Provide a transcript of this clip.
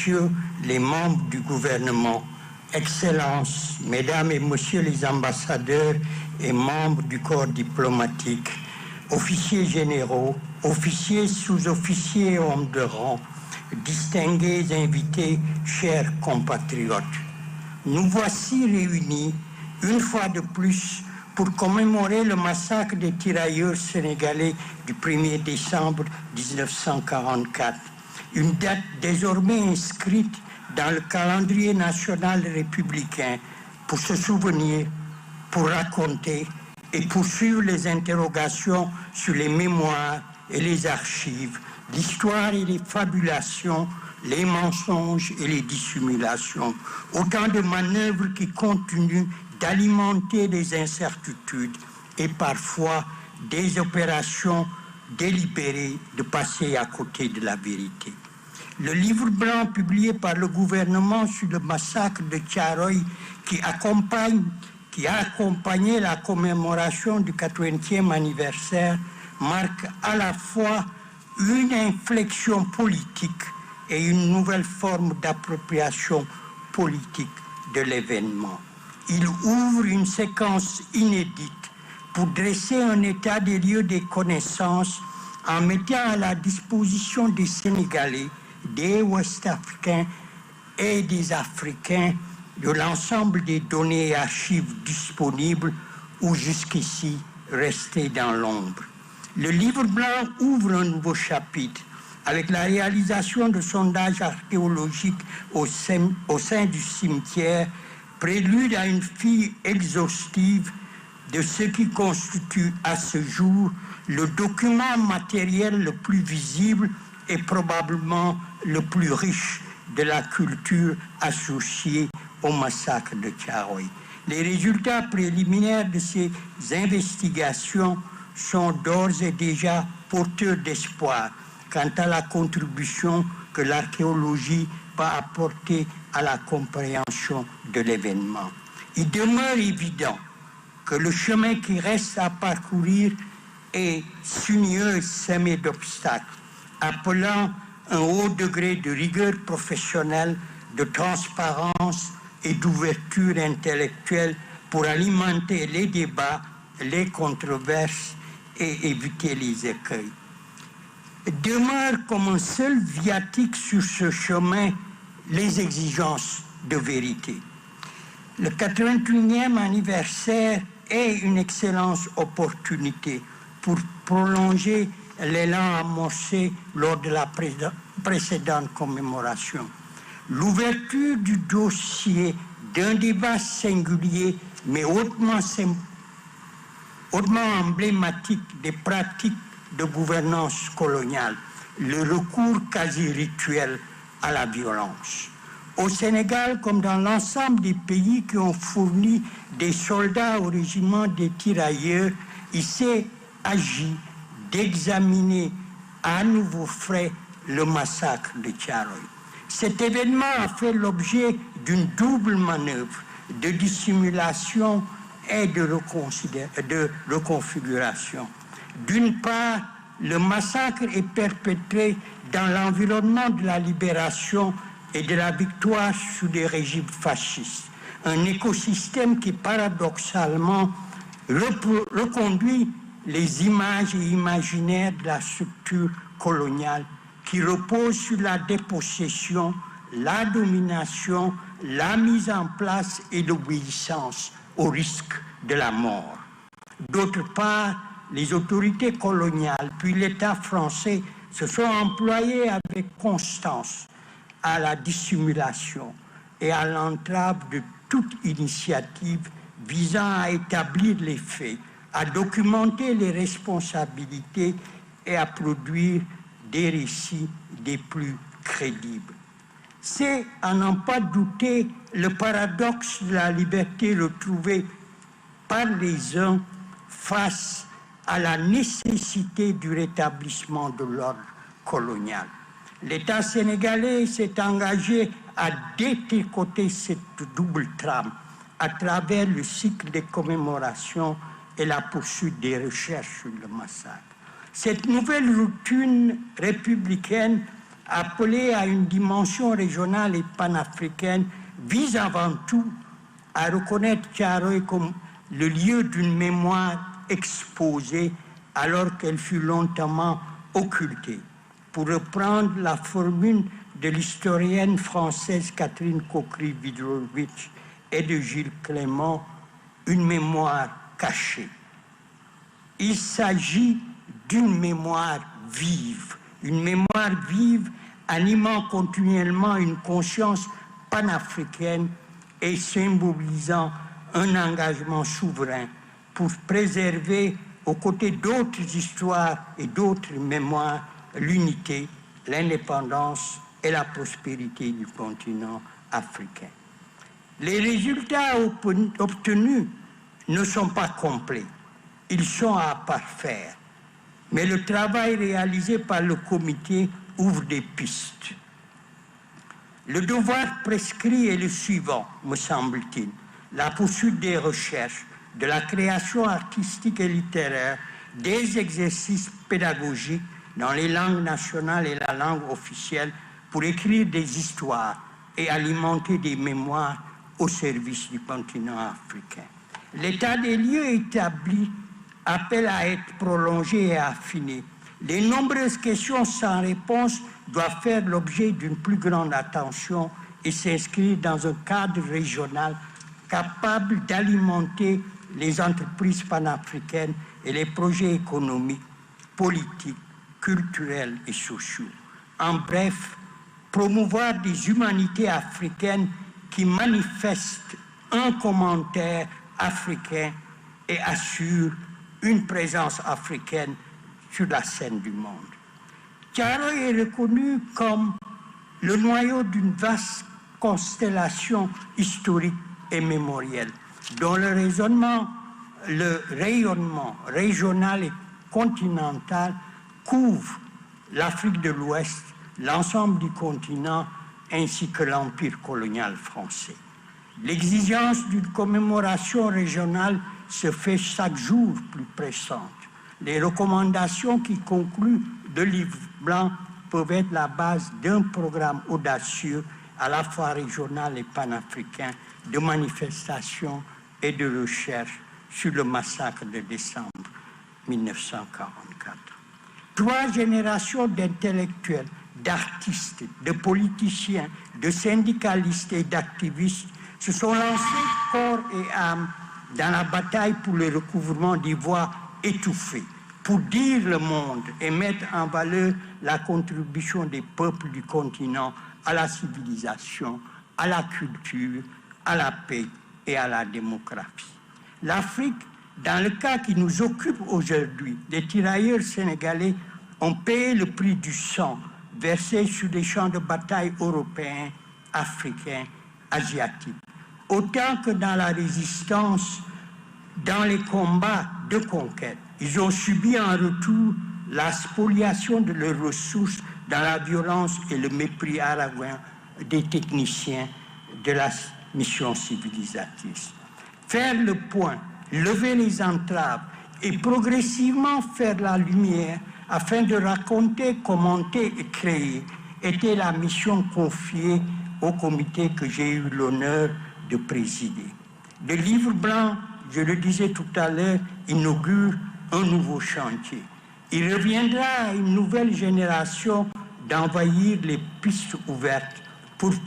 Messieurs les membres du gouvernement, Excellences, Mesdames et Messieurs les ambassadeurs et membres du corps diplomatique, officiers généraux, officiers, sous-officiers et hommes de rang, distingués invités, chers compatriotes. Nous voici réunis, une fois de plus, pour commémorer le massacre des tirailleurs sénégalais du 1er décembre 1944, une date désormais inscrite dans le calendrier national républicain pour se souvenir, pour raconter et poursuivre les interrogations sur les mémoires et les archives, l'histoire et les fabulations, les mensonges et les dissimulations, autant de manœuvres qui continuent d'alimenter des incertitudes et parfois des opérations délibérées de passer à côté de la vérité. Le livre blanc publié par le gouvernement sur le massacre de Thiaroye qui a accompagné la commémoration du 80e anniversaire marque à la fois une inflexion politique et une nouvelle forme d'appropriation politique de l'événement. Il ouvre une séquence inédite pour dresser un état des lieux des connaissances en mettant à la disposition des Sénégalais, des Ouest-Africains et des Africains de l'ensemble des données et archives disponibles ou jusqu'ici restées dans l'ombre. Le livre blanc ouvre un nouveau chapitre avec la réalisation de sondages archéologiques au sein du cimetière, prélude à une fille exhaustive de ce qui constitue à ce jour le document matériel le plus visible et probablement le plus riche de la culture associée au massacre de Thiaroye. Les résultats préliminaires de ces investigations sont d'ores et déjà porteurs d'espoir quant à la contribution que l'archéologie va apporter à la compréhension de l'événement. Il demeure évident que le chemin qui reste à parcourir est sinueux et semé d'obstacles, appelant un haut degré de rigueur professionnelle, de transparence et d'ouverture intellectuelle pour alimenter les débats, les controverses et éviter les écueils. Demeure comme un seul viatique sur ce chemin les exigences de vérité. Le 81e anniversaire est une excellente opportunité pour prolonger l'élan amorcé lors de la précédente commémoration. L'ouverture du dossier d'un débat singulier mais hautement emblématique des pratiques de gouvernance coloniale, le recours quasi rituel à la violence. Au Sénégal, comme dans l'ensemble des pays qui ont fourni des soldats au régiment des tirailleurs, il s'est agi d'examiner à nouveau frais le massacre de Thiaroye. Cet événement a fait l'objet d'une double manœuvre de dissimulation et de reconfiguration. D'une part, le massacre est perpétré dans l'environnement de la libération et de la victoire sous des régimes fascistes. Un écosystème qui paradoxalement reconduit les images et imaginaires de la structure coloniale qui repose sur la dépossession, la domination, la mise en place et l'obéissance au risque de la mort. D'autre part, les autorités coloniales puis l'État français se sont employés avec constance à la dissimulation et à l'entrave de toute initiative visant à établir les faits, à documenter les responsabilités et à produire des récits des plus crédibles. C'est, à n'en pas douter, le paradoxe de la liberté retrouvée par les uns face à la nécessité du rétablissement de l'ordre colonial. L'État sénégalais s'est engagé à détricoter cette double trame à travers le cycle des commémorations et la poursuite des recherches sur le massacre. Cette nouvelle routine républicaine appelée à une dimension régionale et panafricaine, vise avant tout à reconnaître Thiaroye comme le lieu d'une mémoire exposée alors qu'elle fut longtemps occultée. Pour reprendre la formule de l'historienne française Catherine Cockry-Wildrowicz et de Gilles Clément, une mémoire cachée. Il s'agit d'une mémoire vive animant continuellement une conscience panafricaine et symbolisant un engagement souverain pour préserver, aux côtés d'autres histoires et d'autres mémoires, l'unité, l'indépendance et la prospérité du continent africain. Les résultats obtenus ne sont pas complets, ils sont à parfaire, mais le travail réalisé par le comité ouvre des pistes. Le devoir prescrit est le suivant, me semble-t-il, la poursuite des recherches, de la création artistique et littéraire, des exercices pédagogiques dans les langues nationales et la langue officielle pour écrire des histoires et alimenter des mémoires au service du continent africain. L'état des lieux établi appelle à être prolongé et affiné. Les nombreuses questions sans réponse doivent faire l'objet d'une plus grande attention et s'inscrire dans un cadre régional capable d'alimenter les entreprises panafricaines et les projets économiques, politiques, culturels et sociaux. En bref, promouvoir des humanités africaines qui manifestent un commentaire africain et assurent une présence africaine sur la scène du monde. Thiaroye est reconnu comme le noyau d'une vaste constellation historique et mémorielle, dont le rayonnement régional et continental couvre l'Afrique de l'Ouest, l'ensemble du continent ainsi que l'empire colonial français. L'exigence d'une commémoration régionale se fait chaque jour plus pressante. Les recommandations qui concluent le livre blanc peuvent être la base d'un programme audacieux à la fois régional et panafricain de manifestation et de recherche sur le massacre de décembre 1944. 3 générations d'intellectuels, d'artistes, de politiciens, de syndicalistes et d'activistes se sont lancés corps et âme dans la bataille pour le recouvrement des voix étouffées, pour dire le monde et mettre en valeur la contribution des peuples du continent à la civilisation, à la culture, à la paix et à la démocratie. L'Afrique, dans le cas qui nous occupe aujourd'hui, les tirailleurs sénégalais ont payé le prix du sang versé sur les champs de bataille européens, africains, asiatiques. Autant que dans la résistance, dans les combats de conquête, ils ont subi en retour la spoliation de leurs ressources dans la violence et le mépris arrogant des techniciens de la mission civilisatrice. Faire le point, lever les entraves et progressivement faire la lumière afin de raconter, commenter et créer était la mission confiée au comité que j'ai eu l'honneur de présider. Le livre blanc, je le disais tout à l'heure, inaugure un nouveau chantier. Il reviendra à une nouvelle génération d'envahir les pistes ouvertes pour